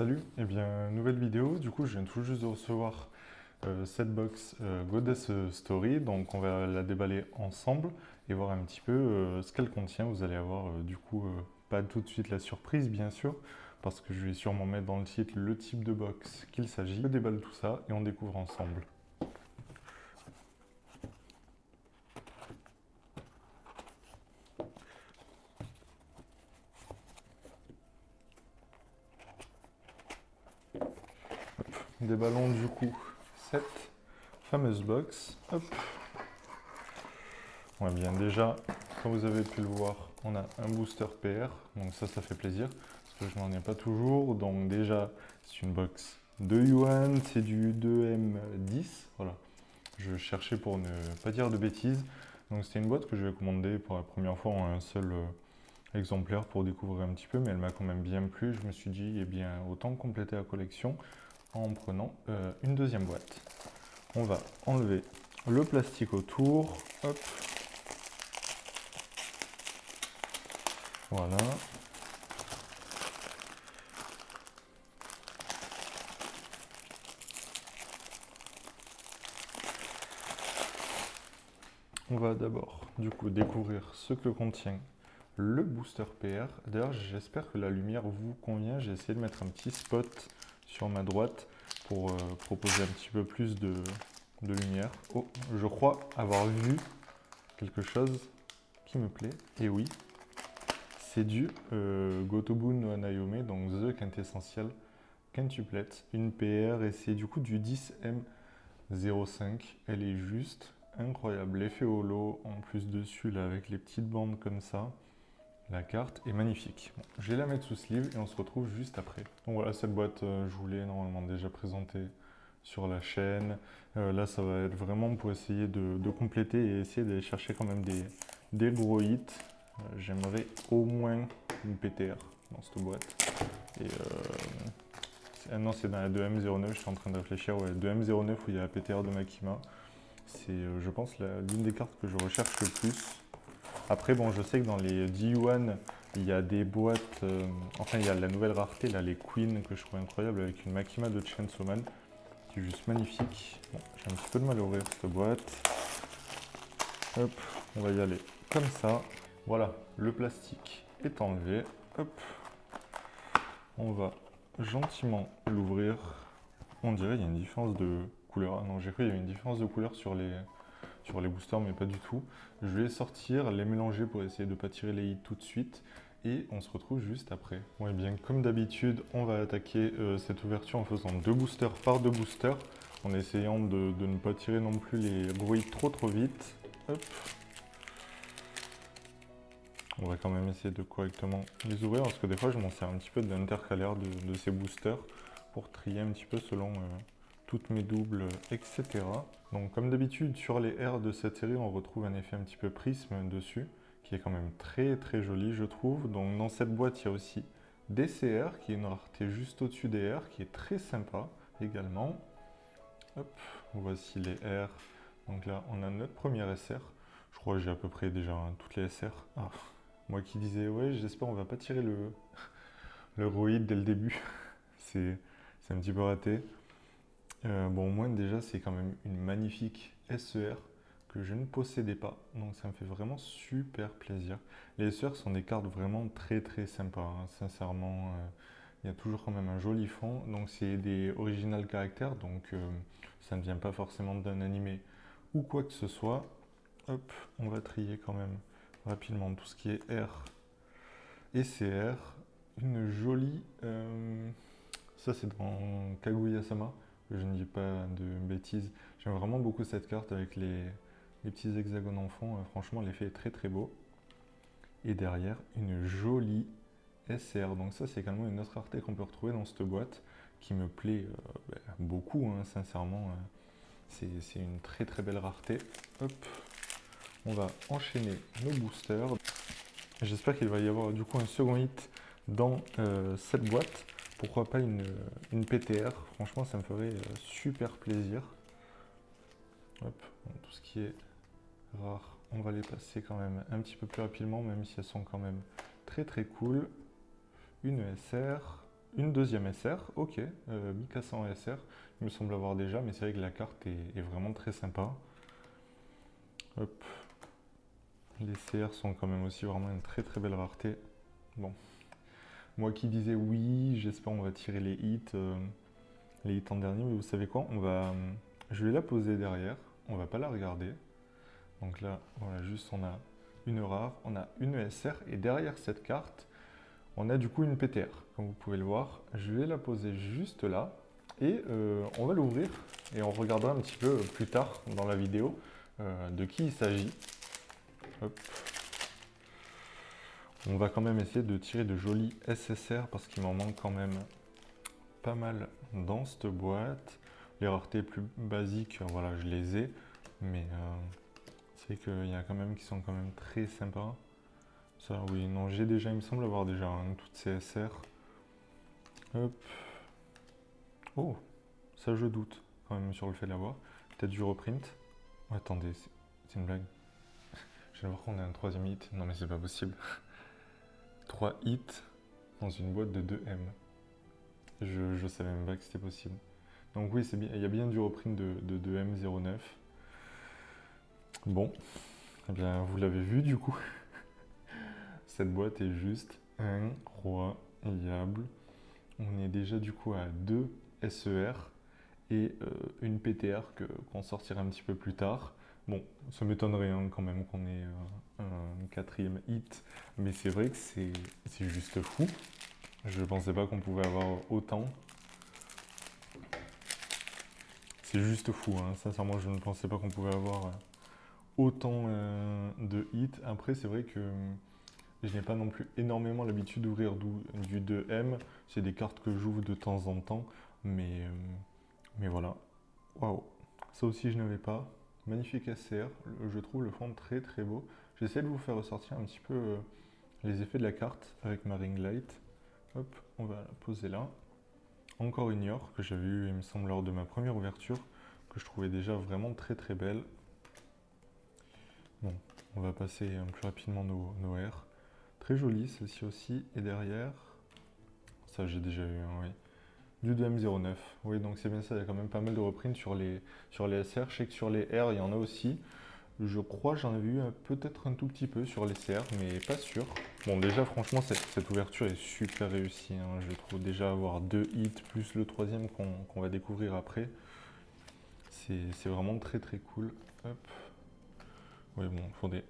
Salut, et bien nouvelle vidéo, du coup je viens tout juste de recevoir cette box Goddess Story, donc on va la déballer ensemble et voir un petit peu ce qu'elle contient. Vous allez avoir pas tout de suite la surprise bien sûr, parce que je vais sûrement mettre dans le titre le type de box qu'il s'agit. Je déballe tout ça et on découvre ensemble. Déballons du coup cette fameuse box. Hop. Ouais, bien déjà, comme vous avez pu le voir, on a un booster PR, donc ça fait plaisir, parce que je n'en ai pas toujours. Donc déjà, c'est une box de Yuan, c'est du 2M10, voilà. Je cherchais pour ne pas dire de bêtises. Donc c'était une boîte que je vais commander pour la première fois en un seul exemplaire pour découvrir un petit peu, mais elle m'a quand même bien plu. Je me suis dit, eh bien, autant compléter la collection en prenant une deuxième boîte. On va enlever le plastique autour, hop. Voilà. On va d'abord du coup découvrir ce que contient le booster PR. D'ailleurs, j'espère que la lumière vous convient. J'ai essayé de mettre un petit spot sur ma droite pour proposer un petit peu plus de lumière. Oh, je crois avoir vu quelque chose qui me plaît. Et oui, c'est du Gotobu no Hanayome, donc The Quintessential Quintuplet, une PR, et c'est du coup du 10M05. Elle est juste incroyable. L'effet holo en plus dessus là avec les petites bandes comme ça. La carte est magnifique. Bon, je vais la mettre sous sleeve et on se retrouve juste après. Donc voilà, cette boîte, je vous l'ai normalement déjà présentée sur la chaîne. Là, ça va être vraiment pour essayer de compléter et essayer d'aller chercher quand même des gros hits. J'aimerais au moins une PTR dans cette boîte. Et non, c'est dans la 2M09, je suis en train de réfléchir. Ouais, 2M09 où il y a la PTR de Makima. C'est, je pense, l'une des cartes que je recherche le plus. Après, bon, je sais que dans les D1, il y a des boîtes. Enfin, il y a la nouvelle rareté, là, les Queen, que je trouve incroyable, avec une Makima de Chainsaw Man, qui est juste magnifique. Bon, j'ai un petit peu de mal à ouvrir cette boîte. Hop, on va y aller comme ça. Voilà, le plastique est enlevé. Hop, on va gentiment l'ouvrir. On dirait qu'il y a une différence de couleur. Ah non, j'ai cru qu'il y avait une différence de couleur sur les boosters, mais pas du tout. Je vais sortir, les mélanger pour essayer de ne pas tirer les hits tout de suite. Et on se retrouve juste après. Bon, et bien, comme d'habitude, on va attaquer cette ouverture en faisant deux boosters par deux boosters, en essayant de ne pas tirer non plus les gros hits trop vite. Hop. On va quand même essayer de correctement les ouvrir, parce que des fois, je m'en sers un petit peu d'intercalaire de ces boosters pour trier un petit peu selon toutes mes doubles, etc. Donc comme d'habitude, sur les R de cette série, on retrouve un effet un petit peu prisme dessus, qui est quand même très joli, je trouve. Donc dans cette boîte, il y a aussi des CR, qui est une rareté juste au-dessus des R, qui est très sympa également. Hop, voici les R. Donc là, on a notre premier SR. Je crois que j'ai à peu près déjà toutes les SR. Ah, moi qui disais, ouais, j'espère on va pas tirer le roïd dès le début. C'est un petit peu raté. Bon, au moins déjà, c'est quand même une magnifique SER que je ne possédais pas. Donc ça me fait vraiment super plaisir. Les SER sont des cartes vraiment très sympas, hein. Sincèrement, il y a toujours quand même un joli fond. Donc c'est des original caractères, donc ça ne vient pas forcément d'un animé ou quoi que ce soit. Hop, on va trier quand même rapidement tout ce qui est R et CR. Une jolie... ça c'est dans Kaguya-sama, que je ne dis pas de bêtises. J'aime vraiment beaucoup cette carte avec les petits hexagones en fond. Franchement, l'effet est très beau. Et derrière, une jolie SR. Donc ça, c'est également une autre rareté qu'on peut retrouver dans cette boîte, qui me plaît beaucoup, hein, sincèrement. C'est une très belle rareté. Hop, on va enchaîner nos boosters. J'espère qu'il va y avoir du coup un second hit dans cette boîte. Pourquoi pas une PTR? Franchement, ça me ferait super plaisir. Hop, donc, tout ce qui est rare, on va les passer quand même un petit peu plus rapidement, même si elles sont quand même très cool. Une SR. une deuxième SR, ok, Mikasa en SR, il me semble avoir déjà, mais c'est vrai que la carte est vraiment très sympa. Hop. Les CR sont quand même aussi vraiment une très très belle rareté. Bon, moi qui disais oui, j'espère on va tirer les hits en dernier, mais vous savez quoi, je vais la poser derrière, on va pas la regarder. Donc là, voilà, juste on a une rare, on a une SR, et derrière cette carte, on a du coup une PTR, comme vous pouvez le voir. Je vais la poser juste là, et on va l'ouvrir, et on regardera un petit peu plus tard dans la vidéo de qui il s'agit. Hop. On va quand même essayer de tirer de jolis SSR, parce qu'il m'en manque quand même pas mal dans cette boîte. Les raretés plus basiques, voilà, je les ai, mais c'est qu'il y a quand même qui sont quand même très sympas. Ça, oui, non, j'ai déjà, il me semble avoir déjà toutes ces SR. Hop. Oh, ça je doute quand même sur le fait de l'avoir. Peut-être du reprint. Oh, attendez, c'est une blague. Je viens de voir qu'on a un troisième hit. Non mais c'est pas possible. 3 hits dans une boîte de 2M. Je savais même pas que c'était possible. Donc oui, bien, il y a bien du reprint de 2M09. Bon, eh bien vous l'avez vu du coup. Cette boîte est juste incroyable. On est déjà du coup à 2 SER et une PTR qu'on sortira un petit peu plus tard. Bon, ça m'étonnerait quand même qu'on ait un quatrième hit, mais c'est vrai que c'est juste fou. Je pensais pas qu'on pouvait avoir autant. C'est juste fou, hein. Sincèrement, je ne pensais pas qu'on pouvait avoir autant de hits. Après, c'est vrai que je n'ai pas non plus énormément l'habitude d'ouvrir du 2M. C'est des cartes que j'ouvre de temps en temps, mais voilà. Waouh, ça aussi je n'avais pas. Magnifique SCR, je trouve le fond très très beau. J'essaie de vous faire ressortir un petit peu les effets de la carte avec ma ring light. Hop, on va la poser là. Encore une Yor que j'avais eu, il me semble, lors de ma première ouverture, que je trouvais déjà vraiment très très belle. Bon, on va passer plus rapidement nos R. Très jolie celle-ci aussi. Et derrière, ça j'ai déjà eu, oui. Du 2M09, oui, donc c'est bien ça, il y a quand même pas mal de reprints sur les SR. Je sais que sur les R, il y en a aussi. Je crois que j'en avais eu peut-être un tout petit peu sur les CR, mais pas sûr. Bon, déjà, franchement, cette ouverture est super réussie, hein. Je trouve déjà avoir 2 hits plus le troisième qu'on va découvrir après. C'est vraiment très très cool. Hop. Oui, bon, il faudrait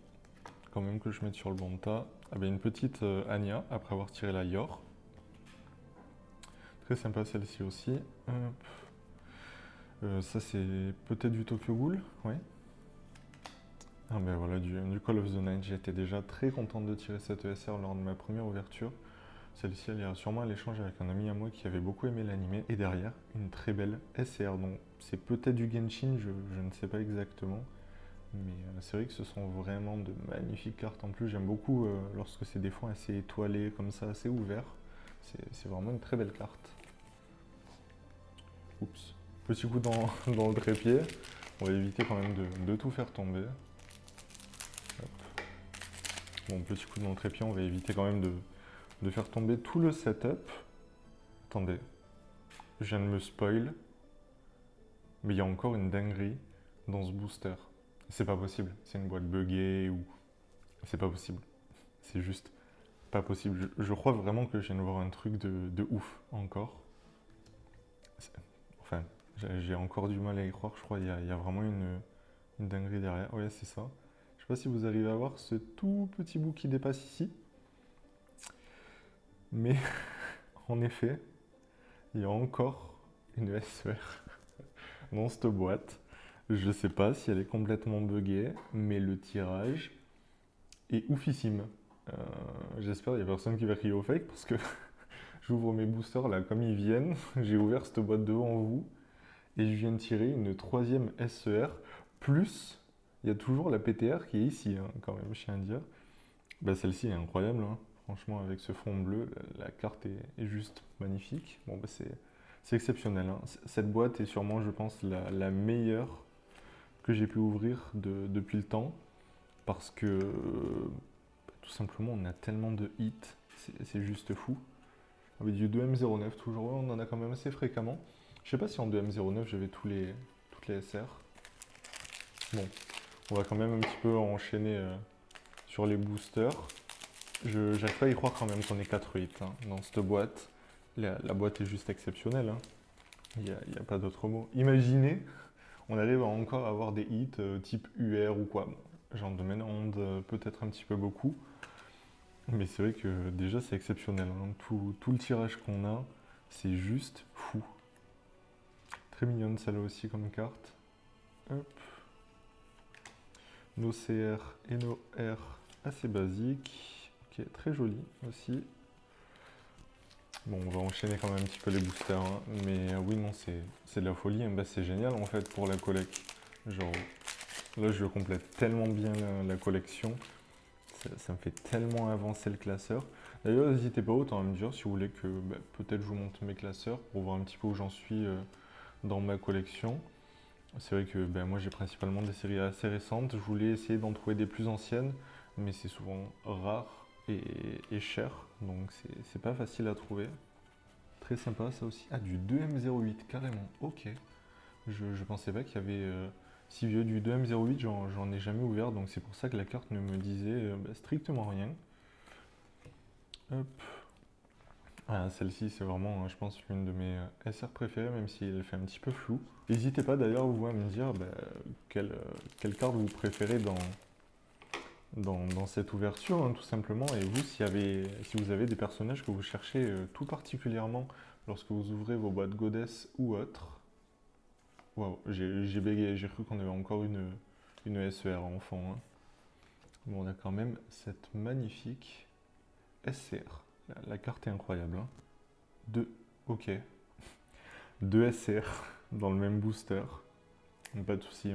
quand même que je mette sur le bon tas. Ah ben, une petite Anya, après avoir tiré la Yor. Très sympa celle-ci aussi. Hop. Ça, c'est peut-être du Tokyo Ghoul, oui. Ah ben voilà, du Call of the Night. J'étais déjà très contente de tirer cette ESR lors de ma première ouverture. Celle-ci, elle ira sûrement à l'échange avec un ami à moi qui avait beaucoup aimé l'anime. Et derrière, une très belle SR. Donc c'est peut-être du Genshin, je ne sais pas exactement. Mais c'est vrai que ce sont vraiment de magnifiques cartes. En plus, j'aime beaucoup lorsque c'est des fonds assez étoilés, comme ça, assez ouverts. C'est vraiment une très belle carte. Oups. Petit coup dans le trépied. On va éviter quand même de tout faire tomber. Hop. Bon, petit coup dans le trépied, on va éviter quand même de faire tomber tout le setup. Attendez, je viens de me spoil, mais il y a encore une dinguerie dans ce booster. C'est pas possible, c'est une boîte buggée ou... C'est pas possible, c'est juste pas possible. Je crois vraiment que je viens de voir un truc de ouf encore. Enfin, j'ai encore du mal à y croire, je crois qu'il y a vraiment une dinguerie derrière. Ouais, c'est ça. Je sais pas si vous arrivez à voir ce tout petit bout qui dépasse ici. Mais en effet, il y a encore une SER dans cette boîte. Je sais pas si elle est complètement buggée, mais le tirage est oufissime. J'espère qu'il n'y a personne qui va crier au fake parce que j'ouvre mes boosters là comme ils viennent. J'ai ouvert cette boîte devant vous et je viens de tirer une troisième SER. Plus, il y a toujours la PTR qui est ici, hein, quand même, je tiens à dire. Bah, celle-ci est incroyable, hein. Franchement, avec ce fond bleu, la carte est juste magnifique. Bon, bah, c'est exceptionnel, hein. Cette boîte est sûrement, je pense, la meilleure que j'ai pu ouvrir depuis le temps. Parce que, tout simplement, on a tellement de hits. C'est juste fou. Avec du 2M09 toujours, on en a quand même assez fréquemment. Je sais pas si en 2M09 j'avais toutes les SR. Bon, on va quand même un petit peu enchaîner sur les boosters. J'arrive pas à y croire quand même qu'on ait 4 hits hein, dans cette boîte. La boîte est juste exceptionnelle. Hein. Il n'y a pas d'autre mot. Imaginez, on arrive à encore avoir des hits type UR ou quoi. Bon, j'en demande peut-être un petit peu beaucoup. Mais c'est vrai que déjà c'est exceptionnel. Hein. Tout le tirage qu'on a, c'est juste fou. Très mignonne celle-là aussi comme carte. Hop. Nos CR et nos R assez basiques. Ok, très joli aussi. Bon, on va enchaîner quand même un petit peu les boosters. Hein. Mais oui, non, c'est de la folie. Bah, c'est génial en fait pour la collecte. Genre, là je complète tellement bien la collection. Ça me fait tellement avancer le classeur. D'ailleurs, n'hésitez pas autant à me dire si vous voulez que bah, peut-être je vous montre mes classeurs pour voir un petit peu où j'en suis dans ma collection. C'est vrai que ben, moi j'ai principalement des séries assez récentes. Je voulais essayer d'en trouver des plus anciennes, mais c'est souvent rare et cher, donc c'est pas facile à trouver. Très sympa ça aussi. Ah, du 2M08 carrément, ok. Je pensais pas qu'il y avait si vieux du 2M08, j'en ai jamais ouvert, donc c'est pour ça que la carte ne me disait bah, strictement rien. Hop. Ah, celle-ci, c'est vraiment, je pense, l'une de mes SR préférées, même si elle fait un petit peu floue. N'hésitez pas d'ailleurs, vous, à me dire bah, quelle carte vous préférez dans cette ouverture, hein, tout simplement. Et vous, si vous avez des personnages que vous cherchez tout particulièrement lorsque vous ouvrez vos boîtes Goddess ou autres. Waouh, j'ai bégayé, j'ai cru qu'on avait encore une SER enfant. Hein. Bon, on a quand même cette magnifique SCR. La carte est incroyable. Hein. Ok. 2 SCR dans le même booster. Pas de soucis,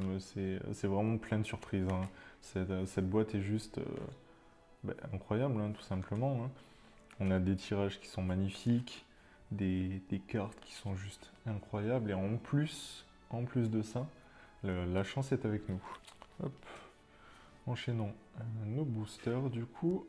c'est vraiment plein de surprises. Hein. Cette boîte est juste bah, incroyable, hein, tout simplement. Hein. On a des tirages qui sont magnifiques, des cartes qui sont juste incroyables. Et en plus de ça, la chance est avec nous. Hop. Enchaînons nos boosters du coup.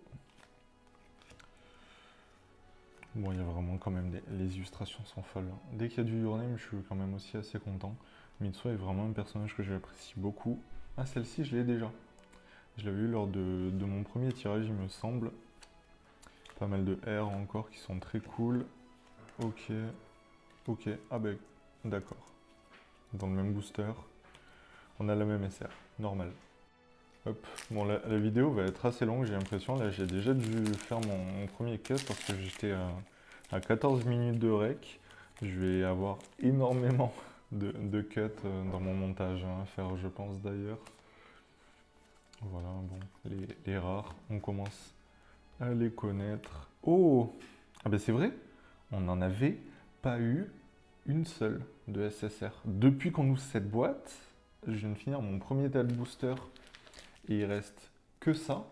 Bon, il y a vraiment quand même les illustrations sont folles. Hein. Dès qu'il y a du Your Name, je suis quand même aussi assez content. Mitsuha est vraiment un personnage que j'apprécie beaucoup. Ah, celle-ci, je l'ai déjà. Je l'avais eu lors de mon premier tirage, il me semble. Pas mal de R encore qui sont très cool. Ok, ok. Ah ben, d'accord. Dans le même booster, on a la même SR. Normal. Hop. Bon, la vidéo va être assez longue, j'ai l'impression. Là, j'ai déjà dû faire mon premier cut parce que j'étais à 14 minutes de rec. Je vais avoir énormément de cuts dans mon montage hein, à faire, je pense d'ailleurs. Voilà, bon, les rares, on commence à les connaître. Oh! Ah ben c'est vrai, on n'en avait pas eu une seule de SSR. Depuis qu'on ouvre cette boîte, je viens de finir mon premier tas de booster et il reste que ça.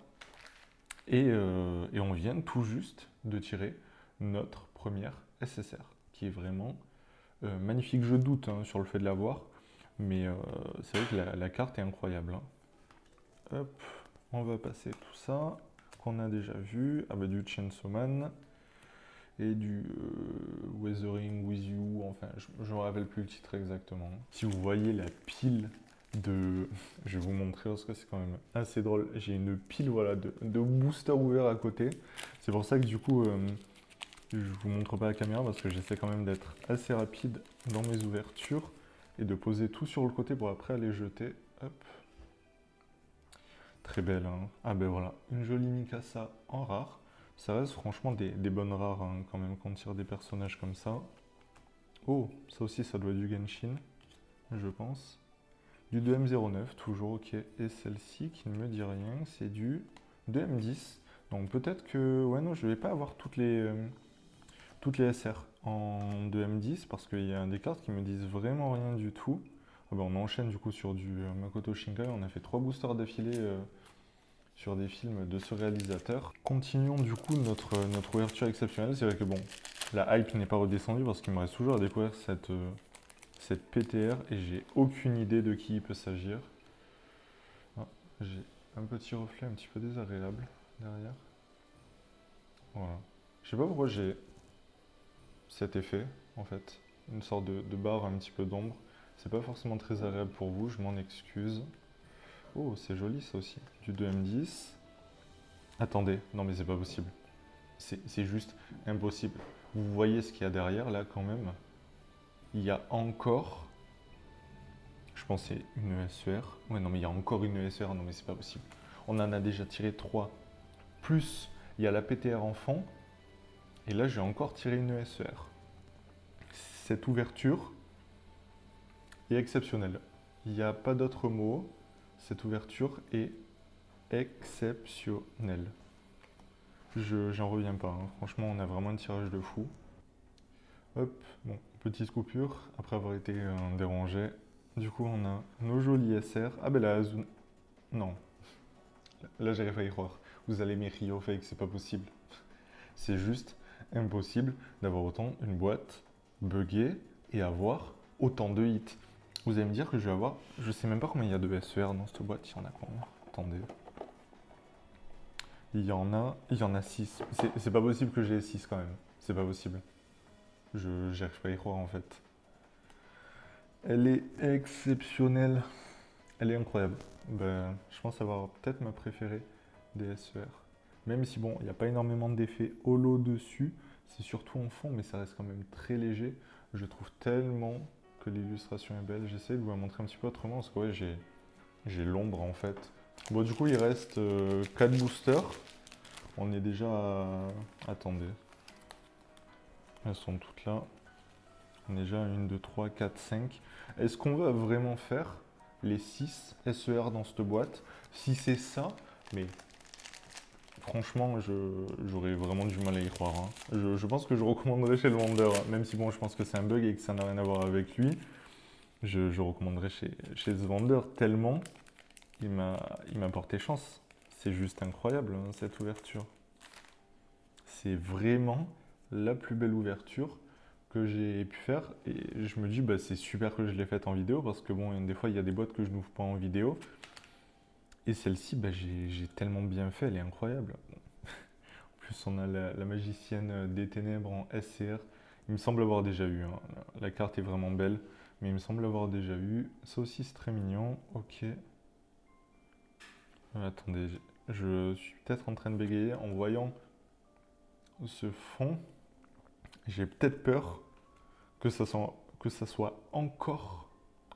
Et on vient tout juste de tirer notre première SSR, qui est vraiment magnifique. Je doute hein, sur le fait de l'avoir, mais c'est vrai que la carte est incroyable. Hein. Hop, on va passer tout ça qu'on a déjà vu. Ah bah du Chainsaw Man et du Weathering with You. Enfin, je ne me rappelle plus le titre exactement. Si vous voyez la pile de... Je vais vous montrer parce que c'est quand même assez drôle. J'ai une pile voilà, de boosters ouverts à côté. C'est pour ça que du coup, je vous montre pas la caméra parce que j'essaie quand même d'être assez rapide dans mes ouvertures et de poser tout sur le côté pour après aller jeter. Hop. Très belle. Hein. Ah ben voilà, une jolie Mikasa en rare. Ça reste franchement des bonnes rares hein, quand même quand on tire des personnages comme ça. Oh, ça aussi ça doit être du Genshin, je pense. Du 2M09, toujours ok. Et celle-ci qui ne me dit rien, c'est du 2M10. Donc peut-être que... Ouais non, je vais pas avoir toutes les SR en 2M10 parce qu'il y a des cartes qui me disent vraiment rien du tout. Ah ben, on enchaîne du coup sur du Makoto Shinkai. On a fait 3 boosters d'affilée sur des films de ce réalisateur. Continuons du coup notre ouverture exceptionnelle. C'est vrai que bon, la hype n'est pas redescendue parce qu'il me reste toujours à découvrir cette PTR et j'ai aucune idée de qui il peut s'agir. Ah, j'ai un petit reflet un petit peu désagréable derrière. Voilà. Je sais pas pourquoi j'ai cet effet, en fait. Une sorte de barre, un petit peu d'ombre. C'est pas forcément très agréable pour vous, je m'en excuse. Oh, c'est joli ça aussi. Du 2M10. Attendez, non mais c'est pas possible. C'est juste impossible. Vous voyez ce qu'il y a derrière là quand même. Il y a encore, je pensais une ESER. Ouais non mais il y a encore une ESER, non mais c'est pas possible. On en a déjà tiré 3. Plus il y a la PTR enfant. Et là j'ai encore tiré une ESER. Cette ouverture est exceptionnelle. Il n'y a pas d'autre mot. Cette ouverture est exceptionnelle. J'en reviens pas, hein. Franchement, on a vraiment un tirage de fou. Hop, bon, petite coupure, après avoir été dérangé. Du coup, on a nos jolis SR. Ah ben là, non. Là, j'aurais failli croire. Vous allez m'écrire au fake, c'est pas possible. C'est juste impossible d'avoir autant une boîte buggée et avoir autant de hits. Vous allez me dire que je vais avoir... Je sais même pas combien il y a de SER dans cette boîte. Il y en a combien? Attendez. Il y en a 6. C'est pas possible que j'ai 6 quand même. C'est pas possible. Je j'arrive pas à y croire en fait. Elle est exceptionnelle. Elle est incroyable. Ben, je pense avoir peut-être ma préférée des SER. Même si bon, il n'y a pas énormément d'effets holo dessus. C'est surtout en fond, mais ça reste quand même très léger. Je trouve tellement que l'illustration est belle. J'essaie de vous la montrer un petit peu autrement parce que ouais, j'ai l'ombre en fait. Bon, du coup, il reste 4 boosters. On est déjà à... Attendez. Elles sont toutes là. On est déjà à 1, 2, 3, 4, 5. Est-ce qu'on va vraiment faire les 6 SER dans cette boîte? Si c'est ça, mais franchement, j'aurais vraiment du mal à y croire, hein. Je pense que je recommanderais chez le vendeur, hein. Même si bon, je pense que c'est un bug et que ça n'a rien à voir avec lui. Je recommanderais chez ce vendeur tellement il m'a porté chance. C'est juste incroyable, hein, cette ouverture. C'est vraiment la plus belle ouverture que j'ai pu faire. Et je me dis, bah, c'est super que je l'ai faite en vidéo parce que bon, des fois, il y a des boîtes que je n'ouvre pas en vidéo. Et celle-ci, bah, j'ai tellement bien fait, elle est incroyable. En plus, on a la magicienne des ténèbres en SCR. Il me semble avoir déjà eu, hein. La carte est vraiment belle, mais il me semble avoir déjà eu. Ça aussi, c'est très mignon. Ok. Attendez, je suis peut-être en train de bégayer en voyant ce fond. J'ai peut-être peur que ça soit encore,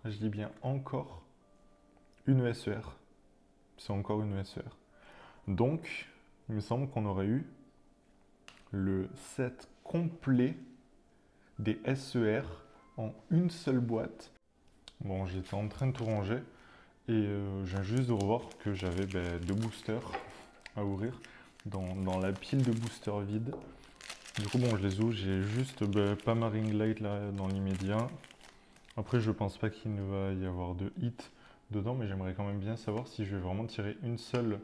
je dis bien encore, une ESER. C'est encore une ESER. Donc, il me semble qu'on aurait eu le set complet des SER en une seule boîte. Bon, j'étais en train de tout ranger et je viens juste de revoir que j'avais deux boosters à ouvrir dans la pile de boosters vides. Du coup, bon, je les ouvre, j'ai juste pas ma ring light là dans l'immédiat. Après, je pense pas qu'il ne va y avoir de hit dedans, mais j'aimerais quand même bien savoir si je vais vraiment tirer une seule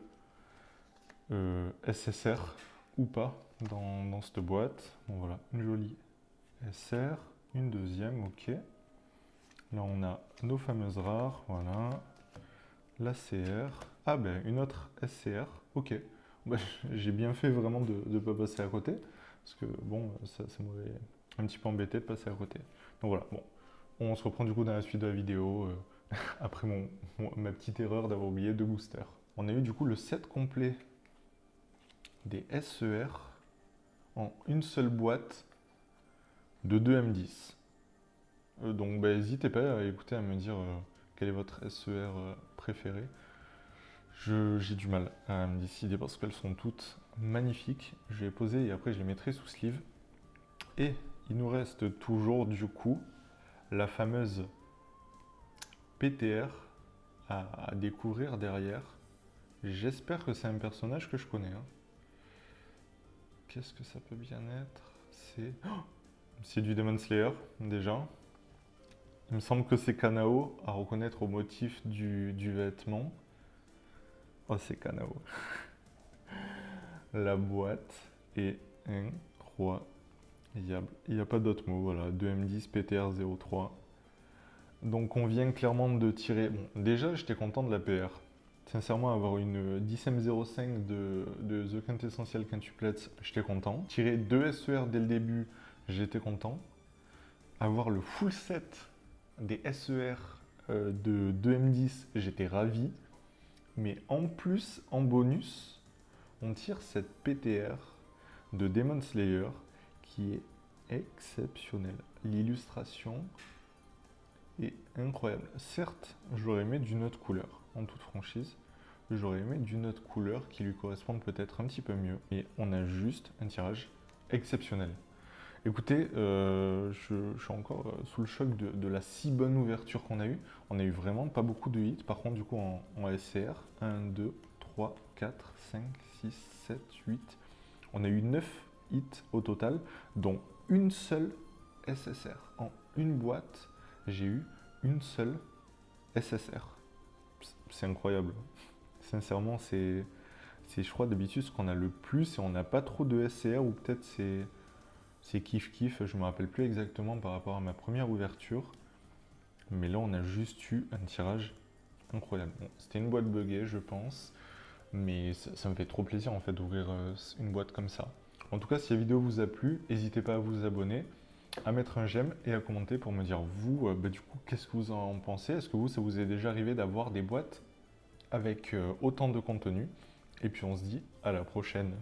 SSR ou pas dans cette boîte. Bon, voilà, une jolie SR, une deuxième, ok. Là, on a nos fameuses rares, voilà. La CR. Ah, ben, une autre SCR, ok. Bah, j'ai bien fait vraiment de ne pas passer à côté, parce que bon, ça m'aurait un petit peu embêté de passer à côté. Donc voilà, bon, on se reprend du coup dans la suite de la vidéo, après ma petite erreur d'avoir oublié deux boosters. On a eu du coup le set complet des SER en une seule boîte de 2 M10. Donc bah, n'hésitez pas à écouter, à me dire quel est votre SER préféré. J'ai du mal à me décider parce qu'elles sont toutes magnifiques. Je vais les poser et après je les mettrai sous sleeve. Et il nous reste toujours du coup la fameuse PTR à découvrir derrière. J'espère que c'est un personnage que je connais, hein. Qu'est-ce que ça peut bien être? C'est du Demon Slayer déjà. Il me semble que c'est Kanao à reconnaître au motif du vêtement. Oh, c'est Kanao. La boîte est incroyable. Il n'y a pas d'autre mot, voilà. 2M10 PTR03. Donc on vient clairement de tirer... Bon, déjà, j'étais content de la PR. Sincèrement, avoir une 10M05 de The Quintessential Quintuplet, j'étais content. Tirer 2 SER dès le début j'étais content. Avoir le full set des SER de 2M10, j'étais ravi. Mais en plus, en bonus, on tire cette PTR de Demon Slayer qui est exceptionnelle. L'illustration est incroyable. Certes, j'aurais aimé d'une autre couleur, en toute franchise. J'aurais aimé d'une autre couleur qui lui corresponde peut-être un petit peu mieux. Et on a juste un tirage exceptionnel. Écoutez, je suis encore sous le choc de la si bonne ouverture qu'on a eue. On a eu vraiment pas beaucoup de hits. Par contre, du coup, en SCR, 1, 2, 3, 4, 5, 6, 7, 8. On a eu 9 hits au total, dont une seule SSR. En une boîte, j'ai eu une seule SSR. C'est incroyable. Sincèrement, c'est je crois d'habitude ce qu'on a le plus et on n'a pas trop de SCR ou peut-être c'est kiff-kiff, je me rappelle plus exactement par rapport à ma première ouverture. Mais là, on a juste eu un tirage incroyable. Bon, c'était une boîte buggée, je pense. Mais ça me fait trop plaisir en fait d'ouvrir une boîte comme ça. En tout cas, si la vidéo vous a plu, n'hésitez pas à vous abonner, à mettre un j'aime et à commenter pour me dire vous, du coup, qu'est-ce que vous en pensez? Est-ce que vous, ça vous est déjà arrivé d'avoir des boîtes avec autant de contenu? Et puis on se dit à la prochaine.